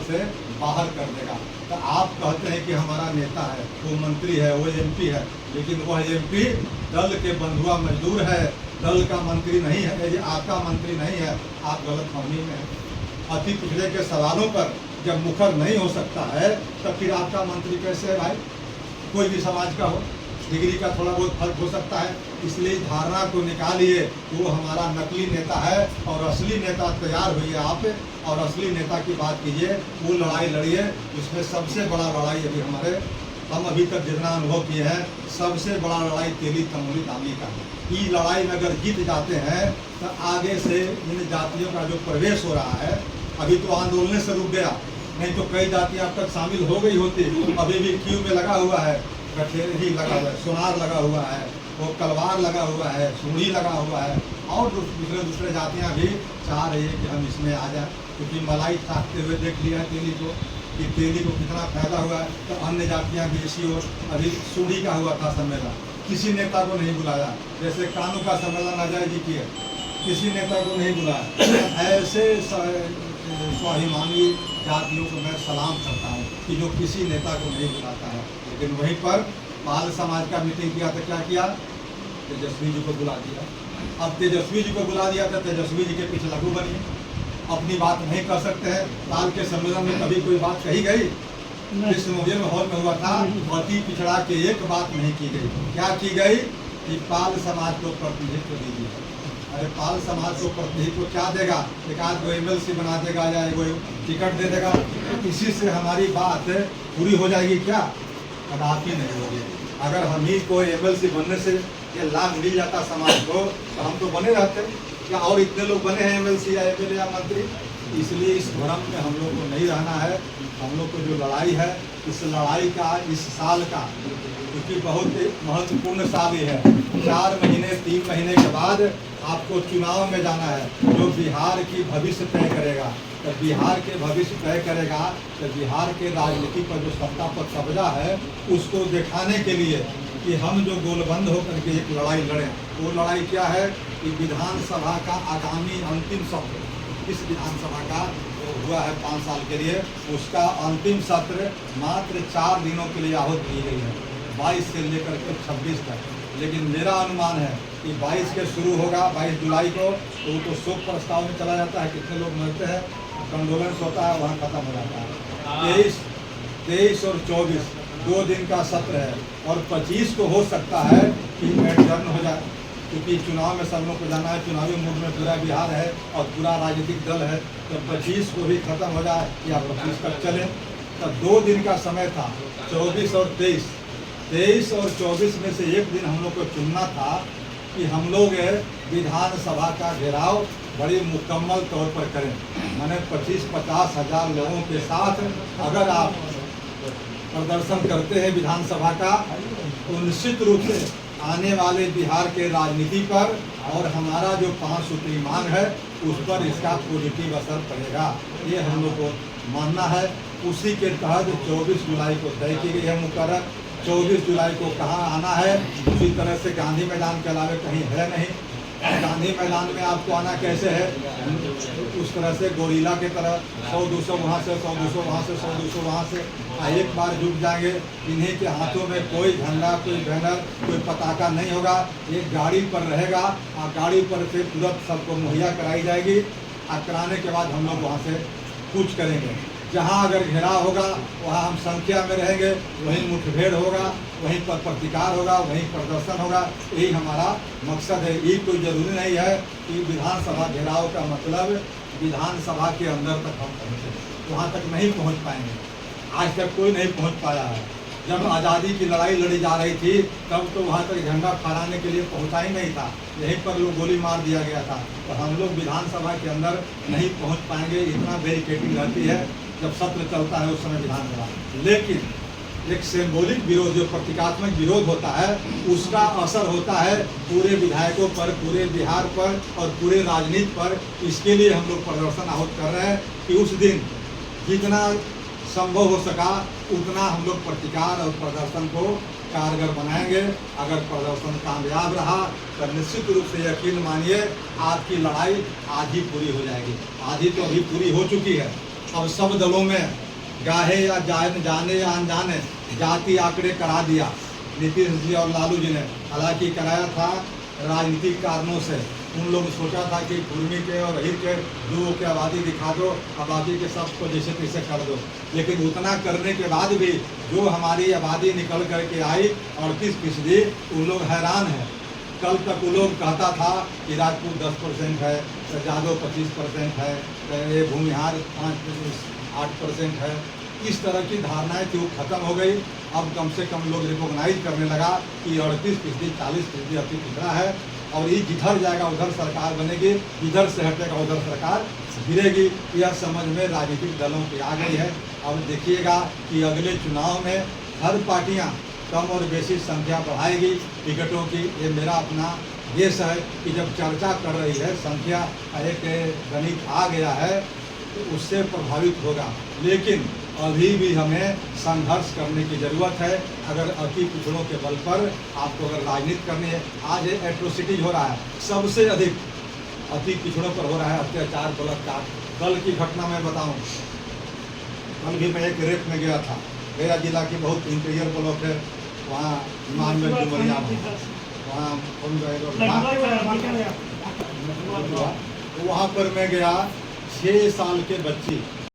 से बाहर कर देगा। तो आप कहते हैं कि हमारा नेता है, वो मंत्री है, वो एमपी है, लेकिन वह एमपी दल के बंधुआ मजदूर है, दल का मंत्री नहीं है, ये आपका मंत्री नहीं है। आप गलतफहमी में हैं। अति पिछड़े के सवालों पर जब मुखर नहीं हो सकता है तो फिर आपका मंत्री कैसे है भाई? कोई भी समाज का हो, डिग्री का थोड़ा बहुत फर्क हो सकता है। इसलिए धारणा को निकालिए कि वो हमारा नकली नेता है और असली नेता तैयार हुई है आप, और असली नेता की बात कीजिए, वो लड़ाई लड़िए। इसमें सबसे बड़ा लड़ाई अभी हम अभी तक जितना अनुभव किए हैं, सबसे बड़ा लड़ाई तेली तमोली दांगी का है। ये लड़ाई में अगर जीत जाते हैं तो आगे से इन जातियों का जो प्रवेश हो रहा है, अभी तो आंदोलन से रुक गया, नहीं तो कई जातियां अब तक शामिल हो गई होती। अभी भी क्यू में लगा हुआ है, गठेरी लगा हुआ है, सोनार लगा हुआ है, वो कलवार लगा हुआ है, सूढ़ी लगा हुआ है, और दूसरे जातियां भी चाह रही है कि हम इसमें आ जाए। क्योंकि मलाई ताकते हुए देख लिया है तेली को कि तेली को कितना फायदा हुआ है। तो अन्य जातियां भी इसी ओर, अभी सूढ़ी का हुआ था सम्मेलन, किसी नेता को नहीं बुलाया। जैसे कानू का सम्मेलन अजय जी की है, किसी नेता को नहीं बुलाया। ऐसे स्वाभिमानी जातियों को मैं सलाम करता हूँ कि जो किसी नेता को नहीं बुलाता है। लेकिन वहीं पर बाल समाज का मीटिंग किया तो क्या किया? तेजस्वी जी को बुला दिया। अब तेजस्वी जी को बुला दिया तो तेजस्वी जी के पीछे लघु बनिए, अपनी बात नहीं कर सकते हैं। काल के सम्मेलन में कभी कोई बात कही गई? इस मुहिम हॉल में हुआ था, अति पिछड़ा के एक बात नहीं की गई। क्या की गई कि पाल समाज को प्रतिनिधित्व दीजिए। अरे पाल समाज को प्रतिनिधित्व क्या देगा? एक आध को एमएलसी बना देगा या कोई टिकट दे देगा, इसी से हमारी बात पूरी हो जाएगी क्या? कदापि नहीं होगी। अगर हम ही को एमएलसी बनने से ये लाभ मिल जाता समाज को तो हम तो बने रहते, क्या और इतने लोग बने हैं एमएलसी या एमएलए या मंत्री? इसलिए इस भ्रम में हम लोग को नहीं रहना है। हम लोग को जो लड़ाई है, इस लड़ाई का, इस साल का, क्योंकि बहुत महत्वपूर्ण साल ही है। 4 महीने 3 महीने के बाद आपको चुनाव में जाना है, जो बिहार की भविष्य तय करेगा। तो बिहार के भविष्य तय करेगा तो बिहार के राजनीति पर जो सत्ता पर कब्जा है, उसको दिखाने के लिए कि हम जो गोलबंद होकर के एक लड़ाई लड़ें। वो लड़ाई क्या है कि विधानसभा का आगामी अंतिम सत्र, इस विधानसभा का जो हुआ है 5 साल के लिए, उसका अंतिम सत्र मात्र 4 दिनों के लिए आहूत की गई है, 22 से लेकर के 26 तक। लेकिन मेरा अनुमान है कि 22 के शुरू होगा, 22 जुलाई को, तो वो तो शोक प्रस्ताव में चला जाता है, कितने लोग मरते हैं, कंडोलेंस होता है, वहाँ खत्म हो जाता है। 23 और 24 2 दिन का सत्र है, और 25 को हो सकता है कि एडजर्न हो जाए, क्योंकि चुनाव में सब लोग को जाना है। चुनावी मूड में पूरा बिहार है और पूरा राजनीतिक दल है, तो 25 को भी खत्म हो जाए या 25 तक चले। तो 2 दिन का समय था, 24 और 23। 23 और 24 में से एक दिन हम लोग को चुनना था कि हम लोग विधानसभा का घेराव बड़ी मुकम्मल तौर पर करें। मैंने 25-50 हज़ार लोगों के साथ अगर आप प्रदर्शन करते हैं विधानसभा का, तो निश्चित रूप से आने वाले बिहार के राजनीति पर और हमारा जो 5 सूत्री मांग है, उस पर इसका पॉजिटिव असर पड़ेगा, ये हम लोग को मानना है। उसी के तहत 24 जुलाई को तय की गई है मुकर्रर। 24 जुलाई को कहाँ आना है? उसी तरह से गांधी मैदान के अलावे कहीं है नहीं। गांधी मैदान में आपको आना कैसे है? उस तरह से गोरिल्ला की तरह 100-200 वहाँ से, 100-200 वहाँ से, 100-200 वहाँ से एक बार जुट जाएंगे। इन्हीं के हाथों में कोई झंडा, कोई बैनर, कोई पताका नहीं होगा। एक गाड़ी पर रहेगा और गाड़ी पर से तुरंत सबको मुहैया कराई जाएगी। और कराने के बाद हम लोग वहाँ से कूच करेंगे। जहाँ अगर घेराव होगा वहाँ हम संख्या में रहेंगे, वहीं मुठभेड़ होगा, वहीं पर प्रतिकार होगा, वहीं प्रदर्शन होगा। यही हमारा मकसद है। ये कोई ज़रूरी नहीं है कि विधानसभा घेराव का मतलब विधानसभा के अंदर तक हम पहुँचे, वहाँ तक नहीं पहुँच पाएंगे। आज तक कोई नहीं पहुँच पाया है। जब आज़ादी की लड़ाई लड़ी जा रही थी तब तो वहाँ तक झंडा फहराने के लिए पहुँचा ही नहीं था, यहीं पर लोग गोली मार दिया गया था। तो हम लोग विधानसभा के अंदर नहीं पहुँच पाएंगे, इतना बैरिकेडिंग रहती है जब सत्र चलता है उस समय विधानसभा। लेकिन एक सिंबॉलिक विरोध, जो प्रतीकात्मक विरोध होता है, उसका असर होता है पूरे विधायकों पर, पूरे बिहार पर और पूरे राजनीति पर। इसके लिए हम लोग प्रदर्शन आहूत कर रहे हैं कि उस दिन जितना संभव हो सका उतना हम लोग प्रतिकार और प्रदर्शन को कारगर बनाएंगे। अगर प्रदर्शन कामयाब रहा तो निश्चित रूप से यकीन मानिए आपकी लड़ाई आधी पूरी हो जाएगी। आधी तो अभी पूरी हो चुकी है, अब सब दलों में गाहे या जाने या अनजाने जाति आंकड़े करा दिया नीतीश जी और लालू जी ने। हालांकि कराया था राजनीतिक कारणों से। उन लोग सोचा था कि कुर्मी के और हिर के लोगों की आबादी दिखा दो और बाकी के सबको जैसे तैसे कर दो। लेकिन उतना करने के बाद भी जो हमारी आबादी निकल करके आई 38%, उन लोग हैरान हैं। कल तक वो लोग कहता था कि राजपूत 10% है, जादव 25% है, ये भूमिहार 8% है। इस तरह की धारणाएं थी वो खत्म हो गई। अब कम से कम लोग रिकॉग्नाइज करने लगा कि 38%, 40% अति पिछड़ा है और ये जिधर जाएगा उधर सरकार बनेगी, इधर से हटेगा उधर सरकार गिरेगी। यह समझ में राजनीतिक दलों की आ गई है। अब देखिएगा कि अगले चुनाव में हर पार्टियां कम और बेसी संख्या बढ़ाएगी टिकटों की। ये मेरा अपना देश है कि जब चर्चा कर रही है संख्या एक गणित आ गया है तो उससे प्रभावित होगा। लेकिन अभी भी हमें संघर्ष करने की ज़रूरत है। अगर अति पिछड़ों के बल पर आपको अगर राजनीति करनी है, आज एट्रोसिटीज हो रहा है, सबसे अधिक अति पिछड़ों पर हो रहा है अत्याचार, बलात्कार। कल की घटना मैं बताऊं, कल भी मैं एक रेप में गया था। गया जिला की बहुत इंटीरियर ब्लॉक है, वहाँ ईमान में डुमरिया वहाँ पर मैं गया। 6 साल के बच्ची